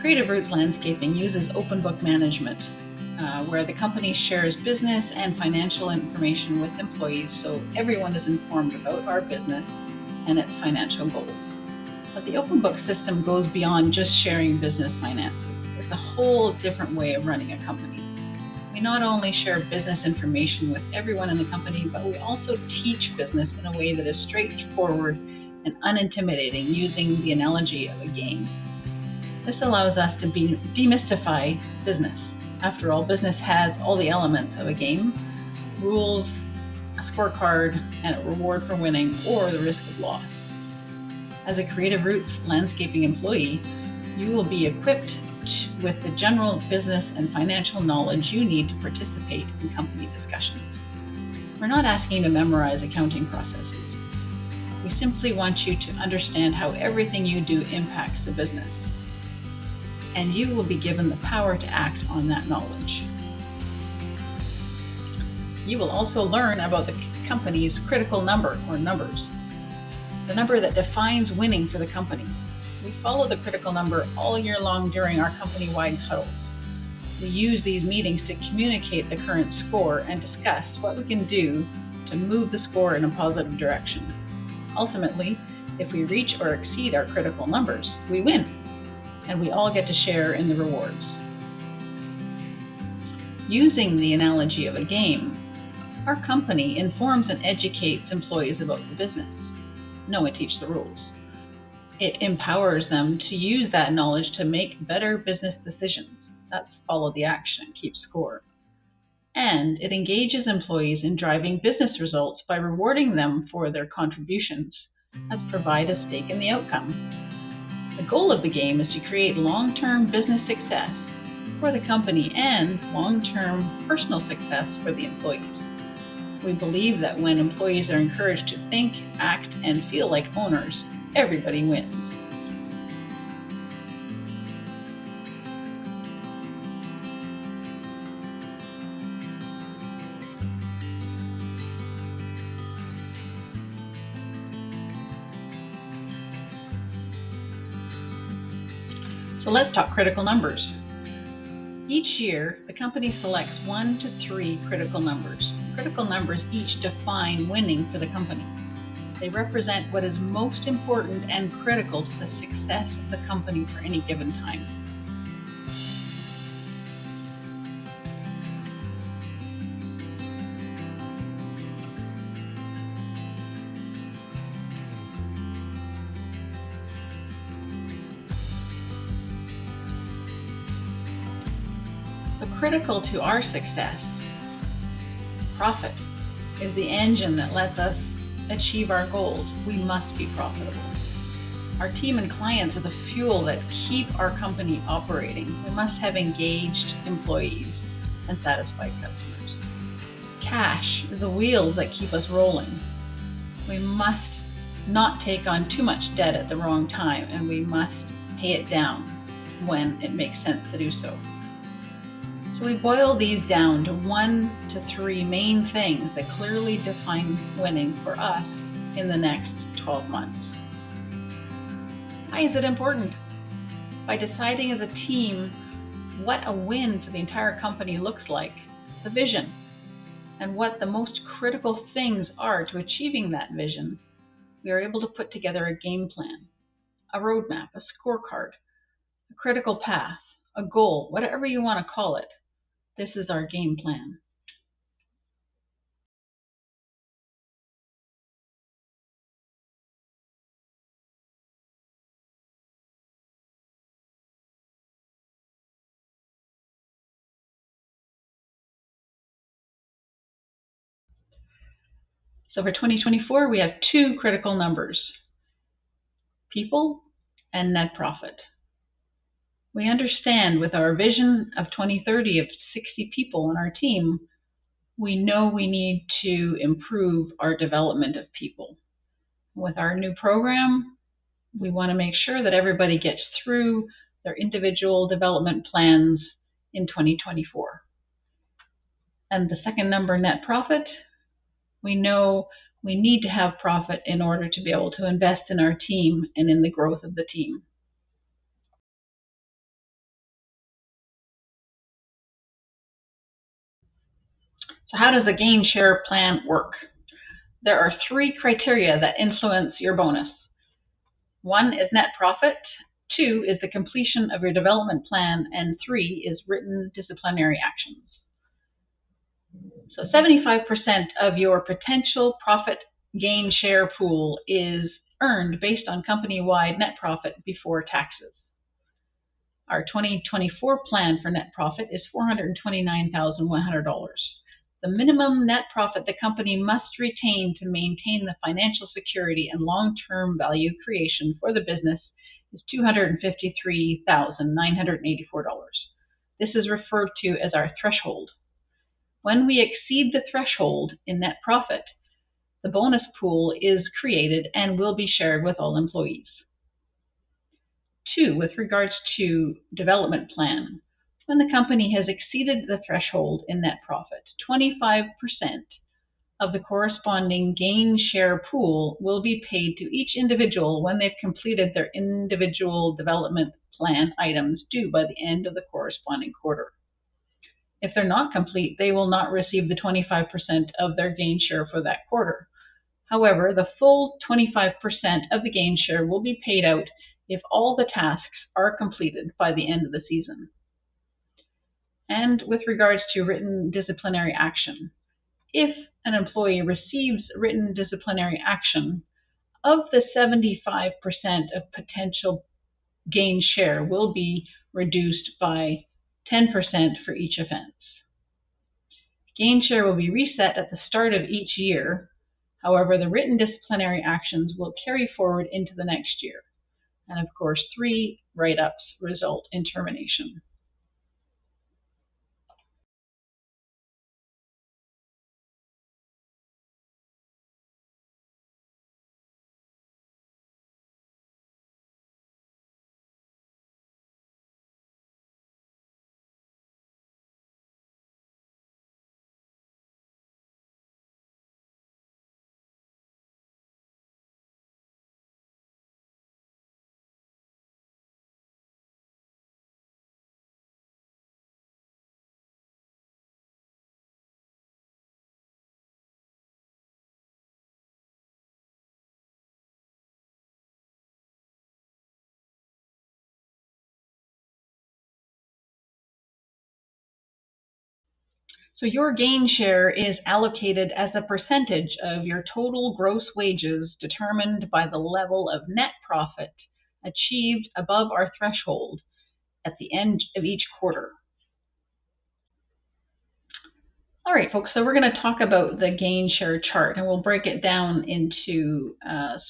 Creative Roots Landscaping uses open book management, where the company shares business and financial information with employees so everyone is informed about our business and its financial goals. But the open book system goes beyond just sharing business finances. It's a whole different way of running a company. We not only share business information with everyone in the company, but we also teach business in a way that is straightforward and unintimidating, using the analogy of a game. This allows us to demystify business. After all, business has all the elements of a game: rules, a scorecard, and a reward for winning, or the risk of loss. As a Creative Roots Landscaping employee, you will be equipped with the general business and financial knowledge you need to participate in company discussions. We're not asking you to memorize accounting processes. We simply want you to understand how everything you do impacts the business, and you will be given the power to act on that knowledge. You will also learn about the company's critical number, or numbers, the number that defines winning for the company. We follow the critical number all year long during our company-wide huddles. We use these meetings to communicate the current score and discuss what we can do to move the score in a positive direction. Ultimately, if we reach or exceed our critical numbers, we win, and we all get to share in the rewards. Using the analogy of a game, our company informs and educates employees about the business. No, it teaches the rules. It empowers them to use that knowledge to make better business decisions. That's follow the action, keep score. And it engages employees in driving business results by rewarding them for their contributions, as provide a stake in the outcome. The goal of the game is to create long-term business success for the company and long-term personal success for the employees. We believe that when employees are encouraged to think, act, and feel like owners, everybody wins. So let's talk critical numbers. Each year, the company selects 1 to 3 critical numbers. Critical numbers each define winning for the company. They represent what is most important and critical to the success of the company for any given time. So critical to our success, profit is the engine that lets us achieve our goals. We must be profitable. Our team and clients are the fuel that keep our company operating. We must have engaged employees and satisfied customers. Cash is the wheels that keep us rolling. We must not take on too much debt at the wrong time, and we must pay it down when it makes sense to do so. So we boil these down to 1 to 3 main things that clearly define winning for us in the next 12 months. Why is it important? By deciding as a team what a win for the entire company looks like, the vision, and what the most critical things are to achieving that vision, we are able to put together a game plan, a roadmap, a scorecard, a critical path, a goal, whatever you want to call it. This is our game plan. So for 2024, we have 2 critical numbers: people and net profit. We understand with our vision of 2030 of 60 people on our team, we know we need to improve our development of people. With our new program, we want to make sure that everybody gets through their individual development plans in 2024. And the second number, net profit, we know we need to have profit in order to be able to invest in our team and in the growth of the team. So how does a gain share plan work? There are 3 criteria that influence your bonus. 1 is net profit, 2 is the completion of your development plan, and 3 is written disciplinary actions. So 75% of your potential profit gain share pool is earned based on company-wide net profit before taxes. Our 2024 plan for net profit is $429,100. The minimum net profit the company must retain to maintain the financial security and long-term value creation for the business is $253,984. This is referred to as our threshold. When we exceed the threshold in net profit, the bonus pool is created and will be shared with all employees. 2, with regards to development plan, when the company has exceeded the threshold in net profit, 25% of the corresponding gain share pool will be paid to each individual when they've completed their individual development plan items due by the end of the corresponding quarter. If they're not complete, they will not receive the 25% of their gain share for that quarter. However, the full 25% of the gain share will be paid out if all the tasks are completed by the end of the season. And with regards to written disciplinary action, if an employee receives written disciplinary action, of the 75% of potential gain share will be reduced by 10% for each offense. Gain share will be reset at the start of each year. However, the written disciplinary actions will carry forward into the next year. And of course, 3 write-ups result in termination. So your gain share is allocated as a percentage of your total gross wages determined by the level of net profit achieved above our threshold at the end of each quarter. All right, folks, so we're going to talk about the gain share chart, and we'll break it down into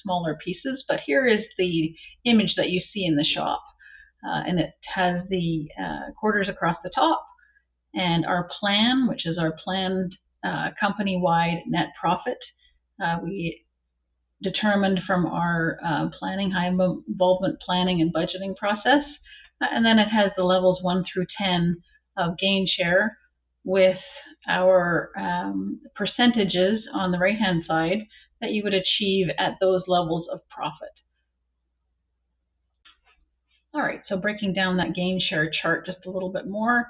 smaller pieces. But here is the image that you see in the shop, and it has the quarters across the top, and our plan, which is our planned company-wide net profit. We determined from our high involvement planning and budgeting process. And then it has the levels 1 through 10 of gain share with our percentages on the right-hand side that you would achieve at those levels of profit. All right, so breaking down that gain share chart just a little bit more.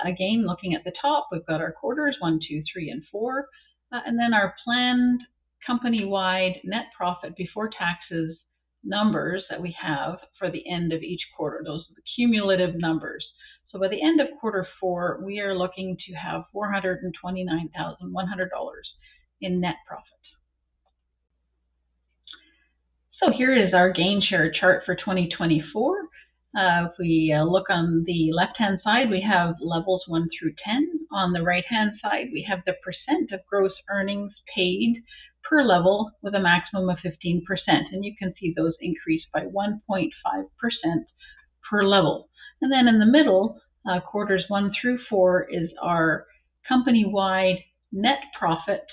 Again, looking at the top, we've got our quarters 1, 2, 3, and 4, and then our planned company-wide net profit before taxes numbers that we have for the end of each quarter. Those are the cumulative numbers. So by the end of quarter 4, we are looking to have $429,100 in net profit. So here is our gain share chart for 2024. If we look on the left-hand side, we have levels 1 through 10. On the right-hand side, we have the percent of gross earnings paid per level with a maximum of 15%. And you can see those increase by 1.5% per level. And then in the middle, quarters 1 through 4 is our company-wide net profit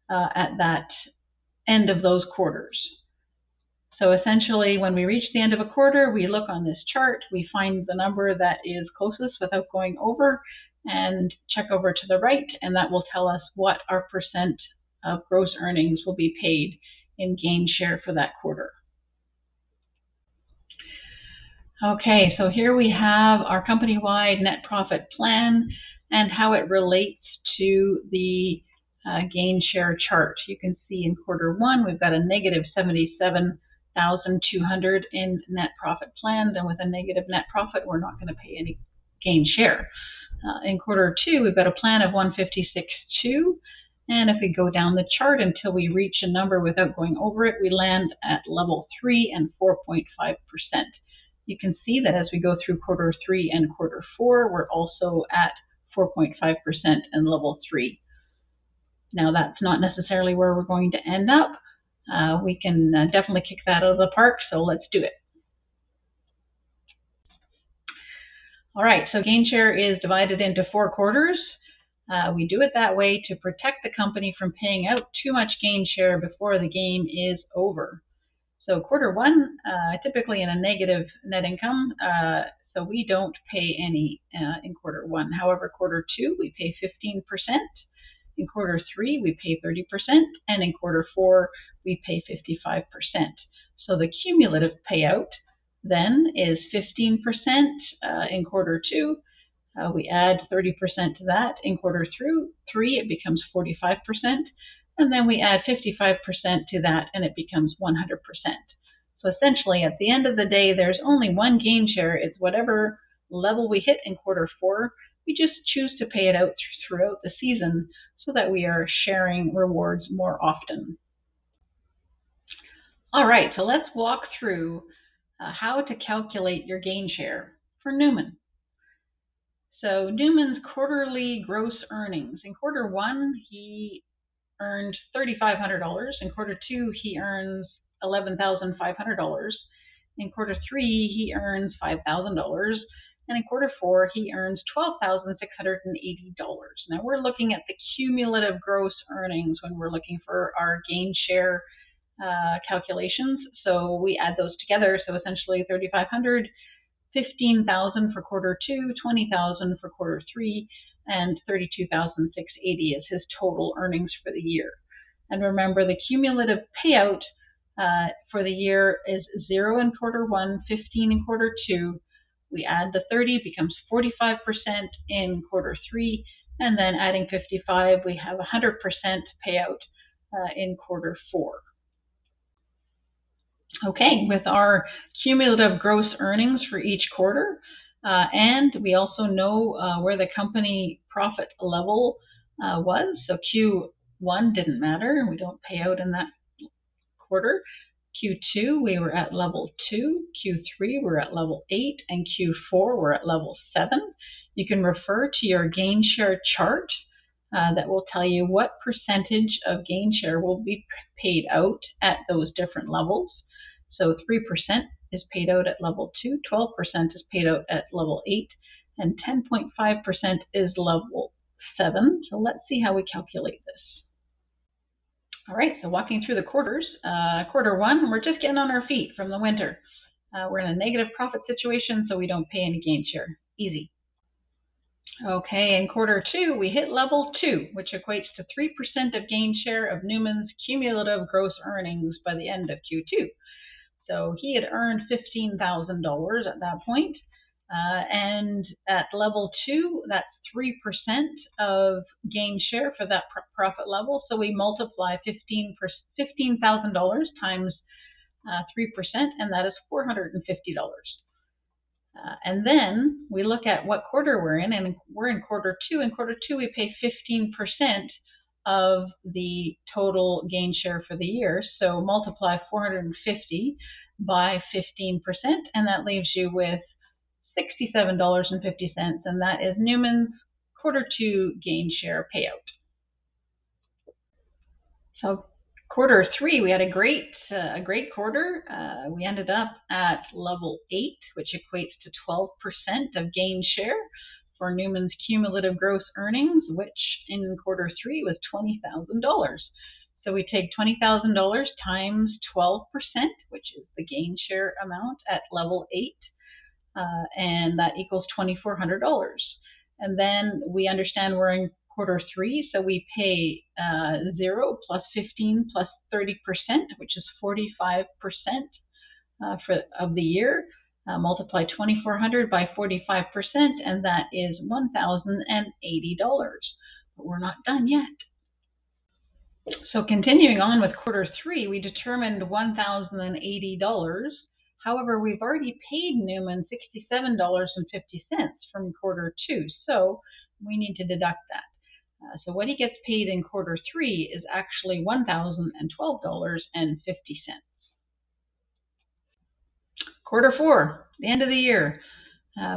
at that end of those quarters. So essentially, when we reach the end of a quarter, we look on this chart, we find the number that is closest without going over, and check over to the right, and that will tell us what our percent of gross earnings will be paid in gain share for that quarter. Okay, so here we have our company-wide net profit plan and how it relates to the GainShare chart. You can see in quarter one, we've got a negative 77,200 in net profit planned, and with a negative net profit, we're not going to pay any GainShare. In quarter two, we've got a plan of 156.2, and if we go down the chart until we reach a number without going over it, we land at level 3 and 4.5%. You can see that as we go through quarter three and quarter four, we're also at 4.5% and level 3. Now, that's not necessarily where we're going to end up. We can definitely kick that out of the park, so let's do it. All right, so GainShare is divided into 4 quarters. We do it that way to protect the company from paying out too much GainShare before the game is over. So quarter one, typically in a negative net income, so we don't pay any in quarter one. However, quarter two, we pay 15%. In quarter three, we pay 30%. And in quarter four, we pay 55%. So the cumulative payout then is 15% in quarter two. We add 30% to that. In quarter three, it becomes 45%. And then we add 55% to that, and it becomes 100%. So essentially, at the end of the day, there's only one GainShare. It's whatever level we hit in quarter four. We just choose to pay it out throughout the season so that we are sharing rewards more often. All right, so let's walk through how to calculate your GainShare for Newman. So Newman's quarterly gross earnings. In quarter one, he earned $3,500. In quarter two, he earns $11,500. In quarter three, he earns $5,000. And in quarter four, he earns $12,680. Now we're looking at the cumulative gross earnings when we're looking for our GainShare calculations. So we add those together. So essentially $3,500, $15,000 for quarter two, $20,000 for quarter three, and $32,680 is his total earnings for the year. And remember, the cumulative payout for the year is 0 in quarter one, 15 in quarter two. We add the 30, becomes 45% in quarter three, and then adding 55, we have 100% payout in quarter four. Okay, with our cumulative gross earnings for each quarter, and we also know where the company profit level was. So Q1 didn't matter. We don't pay out in that quarter. Q2, we were at level 2. Q3, we're at level 8. And Q4, we're at level 7. You can refer to your GainShare chart that will tell you what percentage of GainShare will be paid out at those different levels. So 3% is paid out at level 2, 12% is paid out at level 8, and 10.5% is level 7. So let's see how we calculate this. All right, so walking through the quarters. Quarter one, we're just getting on our feet from the winter. We're in a negative profit situation, so we don't pay any GainShare. Easy. Okay, in quarter two, we hit level 2, which equates to 3% of GainShare of Newman's cumulative gross earnings by the end of Q2. So he had earned $15,000 at that point. And at level 2, that's 3% of GainShare for that profit level. So we multiply $15,000 times 3%, and that is $450. And then we look at what quarter we're in, and we're in quarter two. In quarter two, we pay 15% of the total GainShare for the year. So multiply 450 by 15%, and that leaves you with $67.50, and that is Newman's quarter two GainShare payout. So quarter three, we had a great quarter. We ended up at level 8, which equates to 12% of GainShare for Newman's cumulative gross earnings, which in quarter three was $20,000. So we take $20,000 times 12%, which is the GainShare amount at level 8, and that equals $2,400. And then we understand we're in quarter three, so we pay 0 plus 15 plus 30%, which is 45% of the year. Multiply 2,400 by 45%, and that is $1,080. but we're not done yet. So continuing on with quarter three, we determined $1,080. However, we've already paid Newman $67.50 from quarter two, so we need to deduct that. So what he gets paid in quarter three is actually $1,012.50. Quarter four, the end of the year.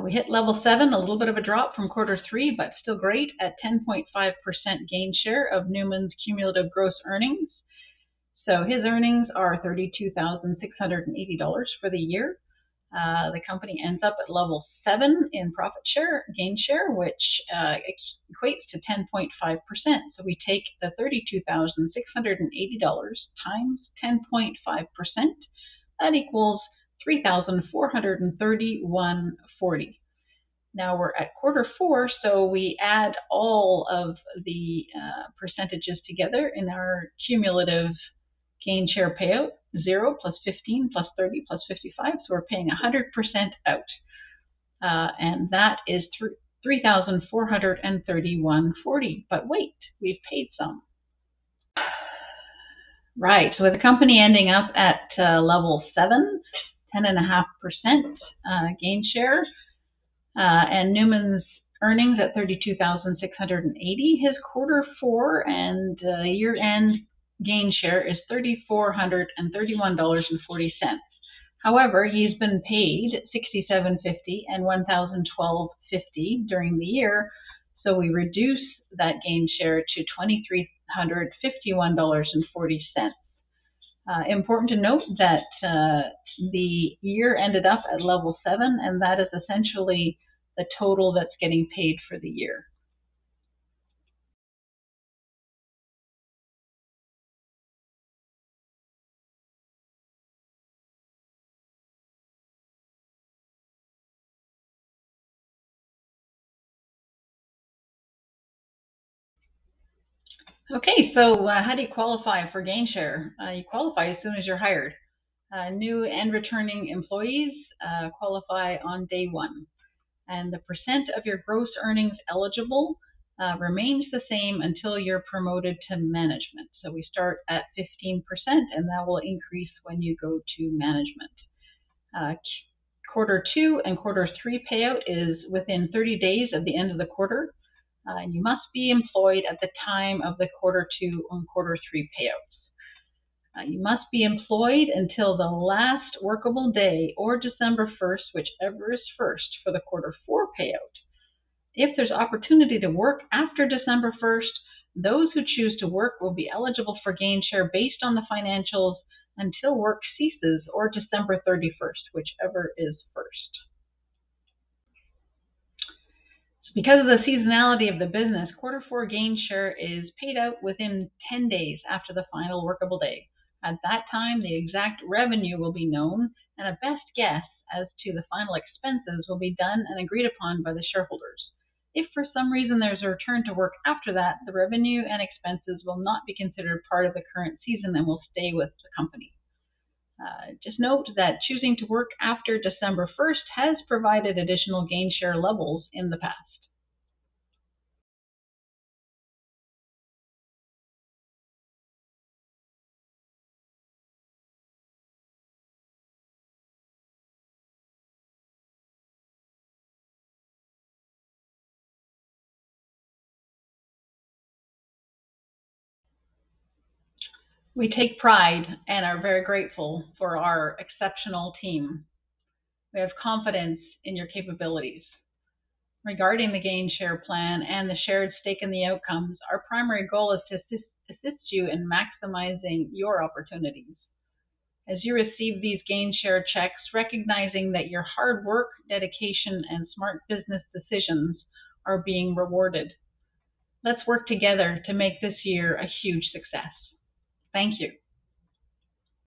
We hit level 7, a little bit of a drop from quarter 3, but still great at 10.5% gain share of Newman's cumulative gross earnings. So his earnings are $32,680 for the year. The company ends up at level 7 in profit share, gain share, which equates to 10.5%. So we take the $32,680 times 10.5%. That equals $3,431.40. Now we're at quarter 4, so we add all of the percentages together in our cumulative gain share payout, 0 plus 15 plus 30 plus 55, so we're paying 100% out. And that is $3,431.40. But wait, we've paid some. Right, so with the company ending up at level 7, 10.5% gain share, and Newman's earnings at $32,680. His quarter 4 and year-end gain share is $3,431.40. However, he's been paid $67.50 and $1,012.50 during the year, so we reduce that gain share to $2,351.40. Important to note that the year ended up at level 7, and that is essentially the total that's getting paid for the year. Okay, so how do you qualify for gain share? You qualify as soon as you're hired. New and returning employees qualify on day 1. And the percent of your gross earnings eligible remains the same until you're promoted to management. So we start at 15%, and that will increase when you go to management. Quarter 2 and quarter 3 payout is within 30 days of the end of the quarter. You must be employed at the time of the quarter 2 and quarter 3 payouts. You must be employed until the last workable day or December 1st, whichever is first, for the quarter 4 payout. If there's opportunity to work after December 1st, those who choose to work will be eligible for gain share based on the financials until work ceases or December 31st, whichever is first. Because of the seasonality of the business, quarter 4 gain share is paid out within 10 days after the final workable day. At that time, the exact revenue will be known, and a best guess as to the final expenses will be done and agreed upon by the shareholders. If for some reason there's a return to work after that, the revenue and expenses will not be considered part of the current season and will stay with the company. Just note that choosing to work after December 1st has provided additional gain share levels in the past. We take pride and are very grateful for our exceptional team. We have confidence in your capabilities. Regarding the gain share plan and the shared stake in the outcomes, our primary goal is to assist you in maximizing your opportunities. As you receive these gain share checks, recognizing that your hard work, dedication, and smart business decisions are being rewarded. Let's work together to make this year a huge success. Thank you.